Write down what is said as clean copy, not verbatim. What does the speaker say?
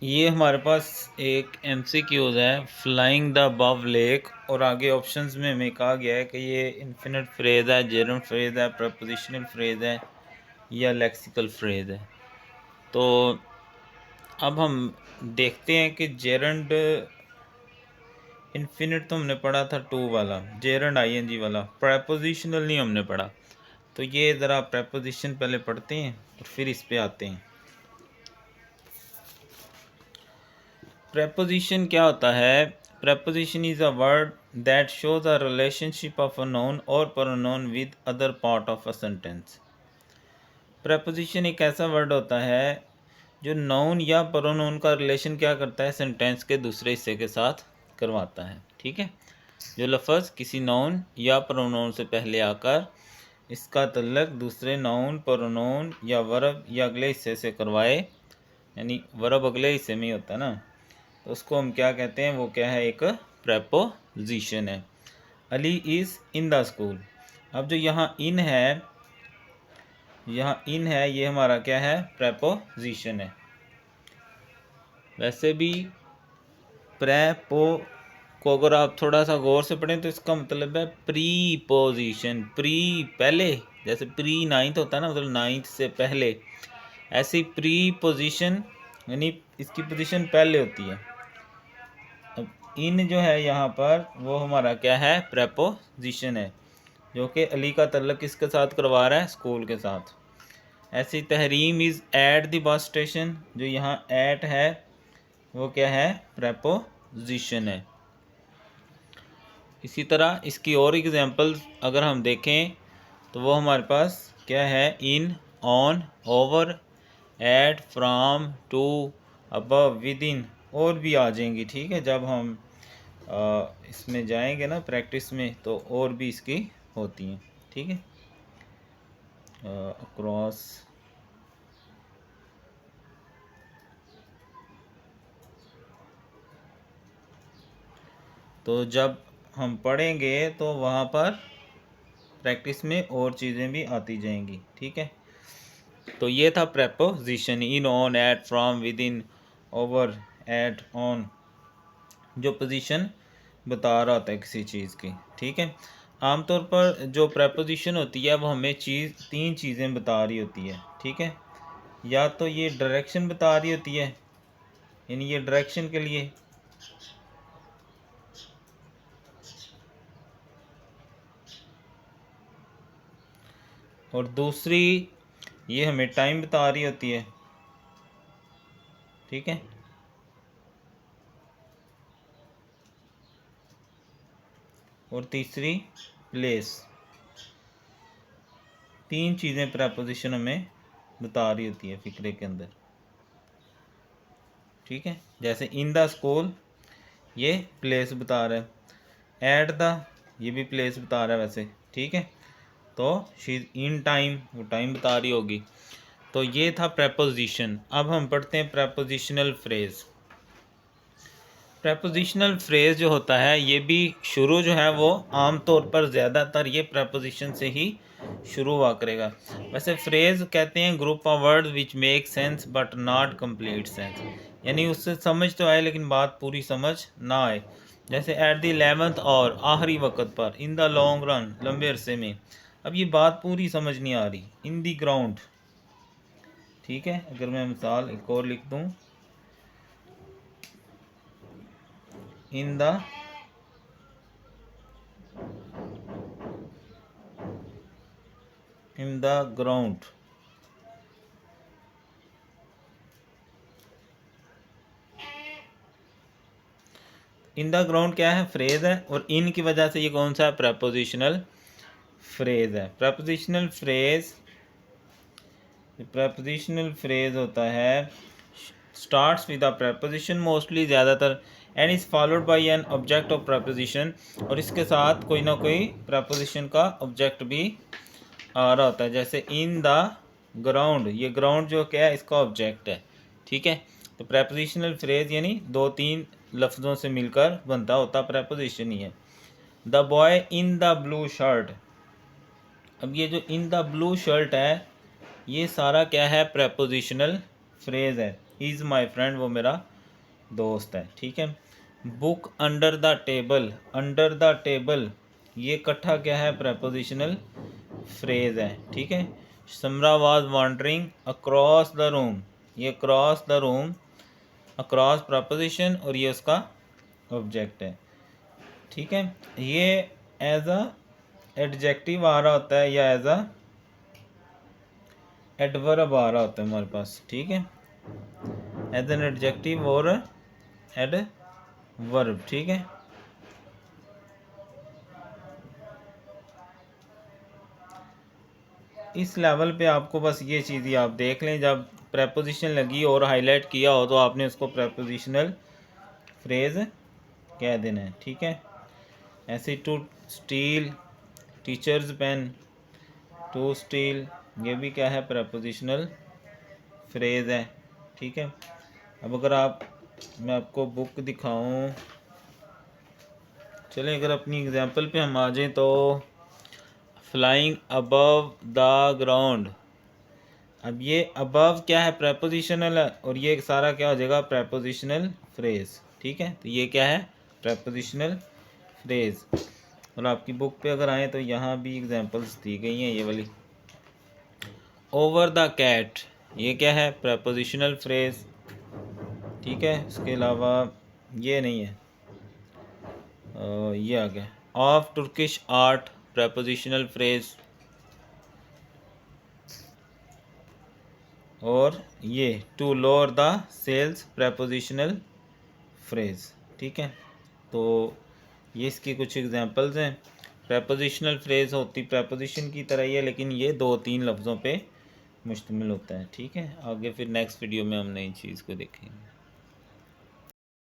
ये हमारे पास एक MCQs है, फ्लाइंग द अबव लेक, और आगे ऑप्शंस में हमें कहा गया है कि ये इन्फिनिट फ्रेज है, जेरंड फ्रेज है, प्रपोजिशनल फ्रेज है या लेक्सिकल फ्रेज है। तो अब हम देखते हैं कि जेरंड इन्फिनिट तो हमने पढ़ा था 2 वाला, जेरंड ING वाला, प्रपोजिशनल नहीं हमने पढ़ा। तो ये ज़रा प्रपोजिशन पहले पढ़ते हैं और फिर इस पे आते हैं। preposition क्या होता है? preposition is a word that shows a relationship of a noun or pronoun with other part of a sentence. preposition एक ऐसा वर्ड होता है जो नाउन या प्रोनाउन का रिलेशन क्या करता है, सेंटेंस के दूसरे हिस्से के साथ करवाता है। ठीक है, जो लफ्ज़ किसी नाउन या प्रोनाउन से पहले आकर इसका तल्लक दूसरे नाउन, प्रोनाउन या वर्ब या अगले हिस्से से करवाए, यानी वर्ब अगले हिस्से में ही होता है ना, तो उसको हम क्या कहते हैं? वो क्या है? एक प्रेपोजिशन है। Ali is in the school. अब जो यहाँ इन है, ये हमारा क्या है? प्रेपोजिशन है। वैसे भी प्रेपो को अगर आप थोड़ा सा गौर से पढ़ें तो इसका मतलब है प्रीपोजिशन। प्री पहले, जैसे प्री नाइन्थ होता है ना, मतलब नाइन्थ से पहले, ऐसी प्रीपोजिशन यानी इसकी पोजीशन पहले होती है। अब इन जो है यहाँ पर वो हमारा क्या है? प्रेपोजिशन है, जो कि अली का तल्लक किसके साथ करवा रहा है? स्कूल के साथ। ऐसी Tahreem is at the bus station, जो यहाँ एट है वो क्या है? प्रेपोजिशन है। इसी तरह इसकी और एग्जांपल्स अगर हम देखें तो वो हमारे पास क्या है? In, on, over, at, from, to, above, with in और भी आ जाएंगी। ठीक है, जब हम इसमें जाएंगे ना प्रैक्टिस में तो और भी इसकी होती हैं। ठीक है, अक्रॉस, तो जब हम पढ़ेंगे तो वहाँ पर प्रैक्टिस में और चीज़ें भी आती जाएंगी। ठीक है, तो ये था preposition, in, on, at, from, with in, over, at, on, जो पोजीशन बता रहा होता है किसी चीज़ की। ठीक है, आमतौर पर जो प्रेपोजिशन होती है वो हमें तीन चीज़ें बता रही होती है। ठीक है, या तो ये डायरेक्शन बता रही होती है, यानी ये डायरेक्शन के लिए, और दूसरी ये हमें टाइम बता रही होती है। ठीक है, और तीसरी प्लेस। तीन चीज़ें प्रेपोजिशन हमें बता रही होती है फिक्रे के अंदर। ठीक है, जैसे इन द स्कूल ये प्लेस बता रहा है, एट द ये भी प्लेस बता रहा है वैसे। ठीक है, तो शी इन टाइम वो टाइम बता रही होगी। तो ये था प्रेपोजिशन। अब हम पढ़ते हैं प्रेपोजिशनल फ्रेज़। प्रेपोजिशनल फ्रेज़ जो होता है ये भी शुरू जो है वो आम तौर पर ज़्यादातर ये प्रेपोजिशन से ही शुरू हुआ करेगा। वैसे फ्रेज़ कहते हैं group of word which make sense but not complete sense, यानी उससे समझ तो आए लेकिन बात पूरी समझ ना आए। जैसे एट द 11th और आखिरी वक्त पर, इन द लॉन्ग रन लंबे अरसे में। अब ये बात पूरी समझ नहीं आ रही। In the ground. ठीक है, अगर मैं मिसाल एक और लिख दूँ, in the ground. In the ground क्या है? फ्रेज है, और इन की वजह से ये कौन सा है? प्रेपोजिशनल फ्रेज है। प्रेपोजिशनल फ्रेज होता है starts with a preposition mostly, ज़्यादातर, and is followed by an object of preposition, और इसके साथ कोई ना कोई प्रेपोजिशन का ऑब्जेक्ट भी आ रहा होता है। जैसे इन द ग्राउंड, ये ग्राउंड जो क्या है? इसका ऑब्जेक्ट है। ठीक है, तो प्रेपोजिशनल फ्रेज यानी दो तीन लफ्ज़ों से मिलकर बनता होता प्रेपोजिशन ही है। The boy in the blue shirt. अब ये जो इन द ब्लू शर्ट है ये सारा क्या है? प्रेपोजिशनल फ्रेज है। इज़ माई फ्रेंड, वो मेरा दोस्त है। ठीक है। Book under the table, under the table ये इकट्ठा क्या है, प्रपोजिशनल फ्रेज है। ठीक है। Samra was wandering across the room, ये cross the room, across preposition और ये उसका ऑब्जेक्ट है। ठीक है। ये एज अ एडजेक्टिव आ रहा होता है या एज अ एडवर्ब आ रहा होता है हमारे पास। ठीक है। एज एन एडजेक्टिव और एडवर्ब। ठीक है। इस लेवल पे आपको बस ये चीज़ ही आप देख लें, जब प्रेपोजिशन लगी और हाईलाइट किया हो तो आपने उसको प्रेपोजिशनल फ्रेज कह देना है। ठीक है। ऐसे to steal teachers pen, to steal ये भी क्या है, प्रेपोजिशनल फ्रेज है। ठीक है। अब अगर मैं आपको बुक दिखाऊं, चलें अगर अपनी एग्जांपल पे हम आ जाएं तो फ्लाइंग अबव द ग्राउंड, अब ये अबव क्या है, प्रेपोजिशनल है और ये सारा क्या हो जाएगा, प्रेपोजिशनल फ्रेज। ठीक है। तो ये क्या है, प्रेपोजिशनल फ्रेज। और आपकी बुक पे अगर आए तो यहाँ भी एग्जांपल्स दी गई हैं ये वाली। ओवर द कैट ये क्या है, प्रेपोजिशनल फ्रेज। ठीक है। इसके अलावा ये नहीं है, ये आ गया of Turkish art, prepositional phrase. और ये to lower the sails, prepositional phrase. ठीक है। तो ये इसकी कुछ एग्जांपल्स हैं। प्रेपोजिशनल फ्रेज होती प्रेपोजिशन की तरह ही है, लेकिन ये 2-3 लफ्ज़ों पे मुश्तमिल होता है। ठीक है। आगे फिर नेक्स्ट वीडियो में हम नई चीज़ को देखेंगे।